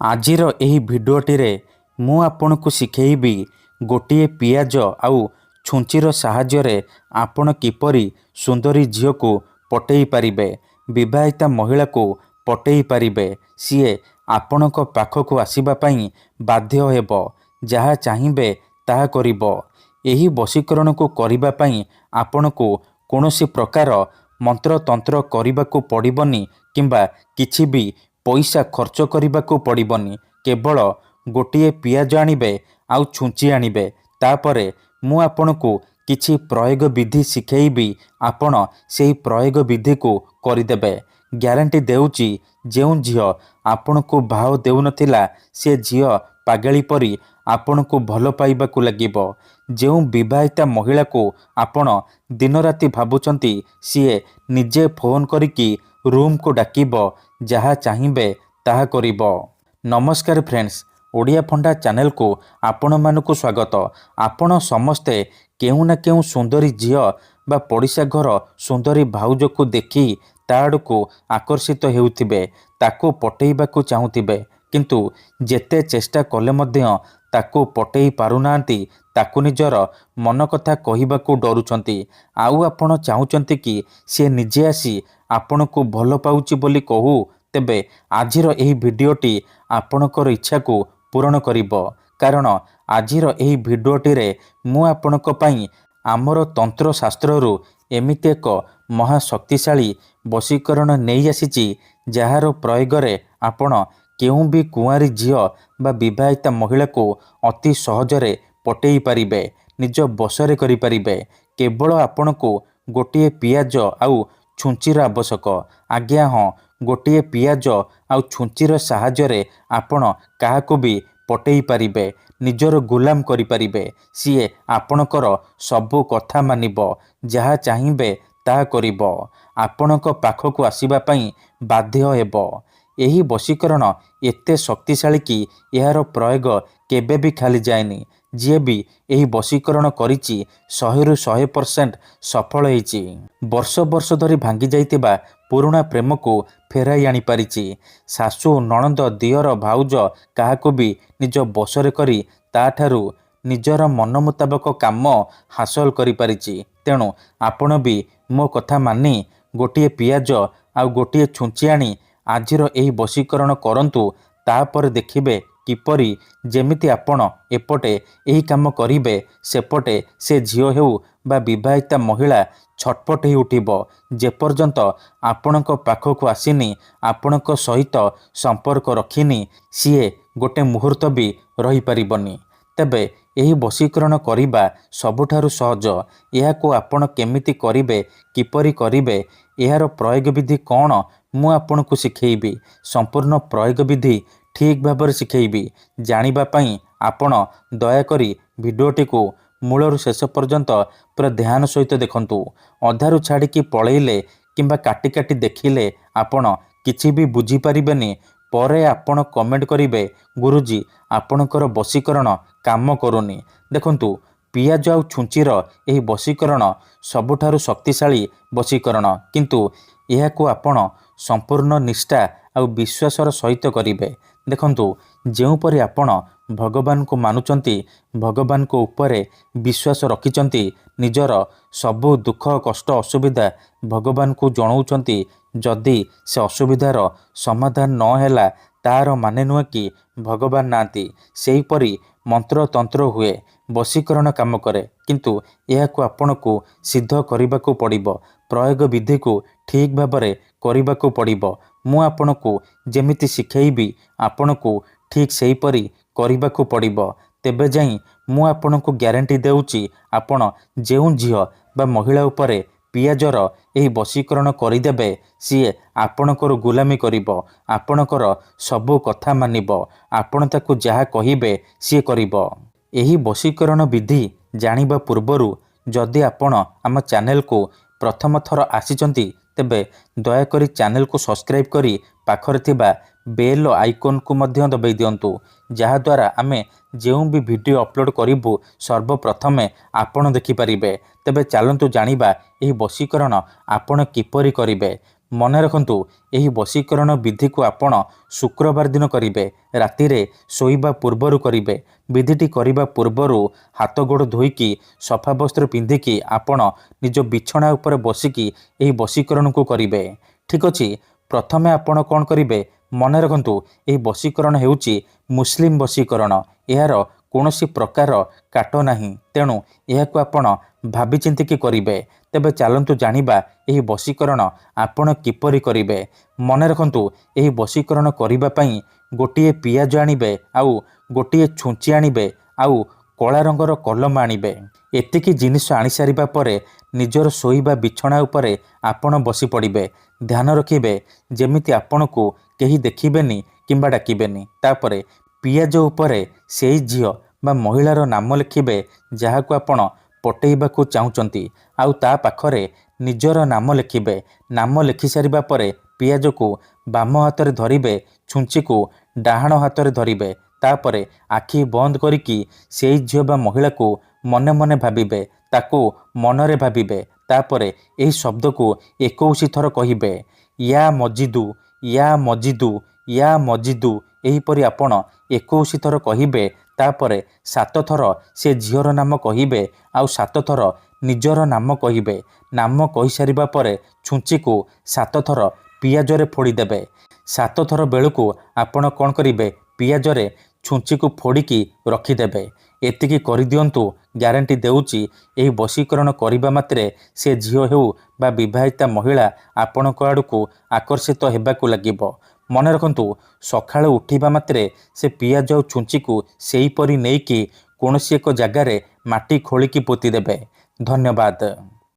आजिर एही भिडियोटीरे मु आपनकु शिखेइबी गोटिए पियाज आउ छुंचीर साहाय्य आपण किपरि सुंदरी झील को पटेई पारिबे। विवाहिता महिला को पटेई पारिबे। सीए आपणक पाखक आसीबा पई बाध्य हेबो। जहा चाहिबे ताहा करिबो। एही वशीकरण को करिबा पई आपणकु कोनोसी प्रकार मंत्र तंत्र करिबाकू पड़िबनी किंबा किछि भी पैसा खर्च करिबाकू पड़िबनी। केवल गोटिए पियाज आनिबे आउ छुंची आनिबे। तापरे मु आपनकु किछि प्रयोग विधि शिखेइबी। आपण सेही प्रयोग विधि को करिदेबे। ग्यारंटी देउची जेउ झियो आपनकु भाव देउनथिला से झियो पागेली परी आपनकु भल पाइबाकू लागिबो। जेउ विवाहिता महिला को आपण दिन राति भाबुचंती सीए निजे फोन करिकी रूम को डाकिबो। जहा चाहिबे ताहा करिबो। नमस्कार फ्रेंड्स, ओडिया फंडा चैनल को आपण मानकु स्वागत। आपण समस्ते केउ ना केउ सुंदरी झियो बा पड़िशा घर सुंदरी भाउज को देखी ताड़ को आकर्षित हेउथिबे, ताको पटेइबाकू चाहुथिबे, किंतु जेते चेष्टा कले मध्य ताको पटेई पारुनांती। ताको निजर मन कथा कहिबाकू डरुचंती। आउ आपण चाहुचंती कि से निजे आसी आपणकू भल पाउची बोली कहू। तेबे आजिर एही भिडियोटी आपणकर इच्छा को पूरण करिबो। कारण आजिर एही भिडियोटी रे मु आपणक पई आमर तंत्र शास्त्ररू एमिति एक महाशक्तिशाली वशीकरण नहीं आसीची, जार प्रयोग रे आपण केउ भी कुआरी झियो बा विवाहिता महिला को अति सहजरे पटेई पारिबे, निज बसरे करि पारिबे। केवल आपणकू गोटिए पियाज आउ छुंचीर आवश्यक। आज्ञा हाँ, गोटिए पियाज आउ छुंचीर साहाय्य आपण काहाकू भी पटेई पारिबे, निजर गुलाम करि पारिबे। सीए आपणकर सबु कथा मानिबो। जहा चाहिबे ताहा करिबो। आपणक पाखकू आसीबा पई बाध्य हेबो। एही वशीकरण एते शक्तिशाली कि यार प्रयोग केबे भी खाली जाएनी। जी भी एही वशीकरण करिची 100% सफल होईची। वर्ष वर्ष धरी भांगी जाइतिबा पुराणा प्रेम को फेराई आनी पारिची। सासू नणंद दियर भाउज काहाकू भी निज बसरे करी ताठारू निजर मन मुताबक काम हासिल करि पारिची। तेणु आपण भी मो कथा मानी गोटिए पियाज आउ गोटिए छुंची आनी आजिर एही वशीकरण करंतु। तापर देखिबे किपरि जेमिति आपण एपटे एही काम करिबे, सेपटे से झियो हेउ बा विवाहिता महिला छटपट ही उठिबो। जेपर्यंत आपणक पाखकू आसीनी, आपणक सहित संपर्क रखिनी, सीए गोटे मुहूर्त भी रही पारिबनी। तेबे एही वशीकरण करिबा सबुठारु सहज। एहाकू आपण केमिति करिबे, किपरि करिबे, एहार प्रयोग विधि कौन मु आपनकू शिखेइबी। संपूर्ण प्रयोग विधि ठीक भाବରେ शिखेइबी। जानिबा पई आपण दयाकरी भिडियोटी को मूलरू शेष पर्यंत पूरा ध्यान सहित देखंतु। अधारू छाड़िकी पळेइले किंबा काटी काटी देखिले आपण किछि भी बुझी पारिबेनी। परे आपण कमेंट करिवे, गुरुजी आपणकर वशीकरण काम करूनी। देखंतु, पियाज आउ छुंचीर एही वशीकरण सबुठारु शक्तिशाली वशीकरण, किंतु एहाकू आपण संपूर्ण निष्ठा आउ विश्वासर सहित करिवे। देखंतु, जेउपरि आपण भगवान को मानुचंती, भगवान को ऊपरे विश्वास रखिचंती, निजर सबु दुख कष्ट असुविधा भगवान को जणाउचंती, जदि से असुविधार समाधान न हैला तार माने नुहे कि भगवान नांती। सेहीपरि मंत्र तंत्र हुए, वशीकरण काम करे, किंतु एहाकू आपणकू सिद्ध करिबाकू पड़िबो। प्रयोग विधि को ठीक भाबरे करिबाकू पड़िबो। मु आपणकू जेमिति शिखेइबी आपणकू ठीक सेहीपरि करिबाकू पड़िबो। तेबे जाई मु आपणकू ग्यारंटी देउची आपण जेउ झियो बा महिला उपरे पियाजर एही वशीकरण करिदेबे, सीए आपणकर गुलामी करिबो। आपणकर सबु कथा मानिबो। आपण ताकू जहा कहिबे सीए करिबो। एही वशीकरण विधि जानिबा पूर्वरु जदि आपण आम चैनल को प्रथम थर आसीचंती, तेबे दयाकरी चैनल को सब्सक्राइब करी पाखरे थिबा बेल आइकन को मध्य दबाई दियंतु। जहा द्वारा आमे जेउ भी वीडियो अपलोड करिबु सर्वप्रथमे आपण देखि परिबे। तेबे चलंतु जानिबा एही वशीकरण आपण किपरि करिबे। ମନେ ରଖନ୍ତୁ ଏହି ବଶୀକରଣ ବିଧିକୁ ଆପଣ ଶୁକ୍ରବାର ଦିନ କରିବେ। ରାତିରେ ଶୋଇବା ପୂର୍ବରୁ କରିବେ। ବିଧିଟି କରିବା ପୂର୍ବରୁ ହାତ ଗୋଡ଼ ଧୋଇକି ସଫା ବସ୍ତ୍ର ପିନ୍ଧିକି ଆପଣ ନିଜ ବିଛଣା ଉପରେ ବସିକି ଏହି ବଶୀକରଣକୁ କରିବେ। ଠିକ୍ ଅଛି। ପ୍ରଥମେ ଆପଣ କ'ଣ କରିବେ? ମନେ ରଖନ୍ତୁ ଏହି ବଶୀକରଣ ହେଉଛି ମୁସଲିମ ବଶୀକରଣ। ଏହାର କୌଣସି ପ୍ରକାର କାଟ ନାହିଁ। ତେଣୁ ଏହାକୁ ଆପଣ ଭାବିଚିନ୍ତିକି କରିବେ। ତେବେ ଚାଲନ୍ତୁ ଜାଣିବା ଏହି ବଶୀକରଣ ଆପଣ କିପରି କରିବେ। ମନେ ରଖନ୍ତୁ ଏହି ବଶୀକରଣ କରିବା ପାଇଁ ଗୋଟିଏ ପିଆଜ ଆଣିବେ, ଆଉ ଗୋଟିଏ ଛୁଞ୍ଚି ଆଣିବେ, ଆଉ କଳା ରଙ୍ଗର କଲମ ଆଣିବେ। ଏତିକି ଜିନିଷ ଆଣିସାରିବା ପରେ ନିଜର ଶୋଇବା ବିଛଣା ଉପରେ ଆପଣ ବସି ପଡ଼ିବେ। ଧ୍ୟାନ ରଖିବେ ଯେମିତି ଆପଣଙ୍କୁ କେହି ଦେଖିବେନି କିମ୍ବା ଡାକିବେନି। ତାପରେ ପିଆଜ ଉପରେ ସେଇ ଝିଅ ବା ମହିଳାର ନାମ ଲେଖିବେ ଯାହାକୁ ଆପଣ ପଟେଇବାକୁ ଚାହୁଁଛନ୍ତି, ଆଉ ତା ପାଖରେ ନିଜର ନାମ ଲେଖିବେ। ନାମ ଲେଖିସାରିବା ପରେ ପିଆଜକୁ ବାମ ହାତରେ ଧରିବେ, ଛୁଞ୍ଚିକୁ ଡାହାଣ ହାତରେ ଧରିବେ। ତାପରେ ଆଖି ବନ୍ଦ କରିକି ସେଇ ଝିଅ ବା ମହିଳାକୁ ମନେ ମନେ ଭାବିବେ, ତାକୁ ମନରେ ଭାବିବେ। ତାପରେ ଏହି ଶବ୍ଦକୁ 21 ଥର କହିବେ, ୟା ମଜିଦୁ, ୟା ମଜିଦୁ, ୟା ମଜିଦୁ। ଏହିପରି ଆପଣ 21 ଥର କହିବେ। ତାପରେ 7 ଥର ସେ ଝିଅର ନାମ କହିବେ, ଆଉ 7 ଥର ନିଜର ନାମ କହିବେ। ନାମ କହିସାରିବା ପରେ ଛୁଞ୍ଚିକୁ 7 ଥର ପିଆଜରେ ଫୋଡ଼ିଦେବେ। 7 ଥର ବେଳକୁ ଆପଣ କ'ଣ କରିବେ? ପିଆଜରେ ଛୁଞ୍ଚିକୁ ଫୋଡ଼ିକି ରଖିଦେବେ। ଏତିକି କରିଦିଅନ୍ତୁ। ଗ୍ୟାରେଣ୍ଟି ଦେଉଛି ଏହି ବଶୀକରଣ କରିବା ମାତ୍ରେ ସେ ଝିଅ ହେଉ ବା ବିବାହିତା ମହିଳା ଆପଣଙ୍କ ଆଡ଼କୁ ଆକର୍ଷିତ ହେବାକୁ ଲାଗିବ। ମନେ ରଖନ୍ତୁ ସକାଳୁ ଉଠିବା ମାତ୍ରେ ସେ ପିଆଜ ଆଉ ଛୁଞ୍ଚିକୁ ସେହିପରି ନେଇକି କୌଣସି ଏକ ଜାଗାରେ ମାଟି ଖୋଳିକି ପୋତିଦେବେ। ଧନ୍ୟବାଦ।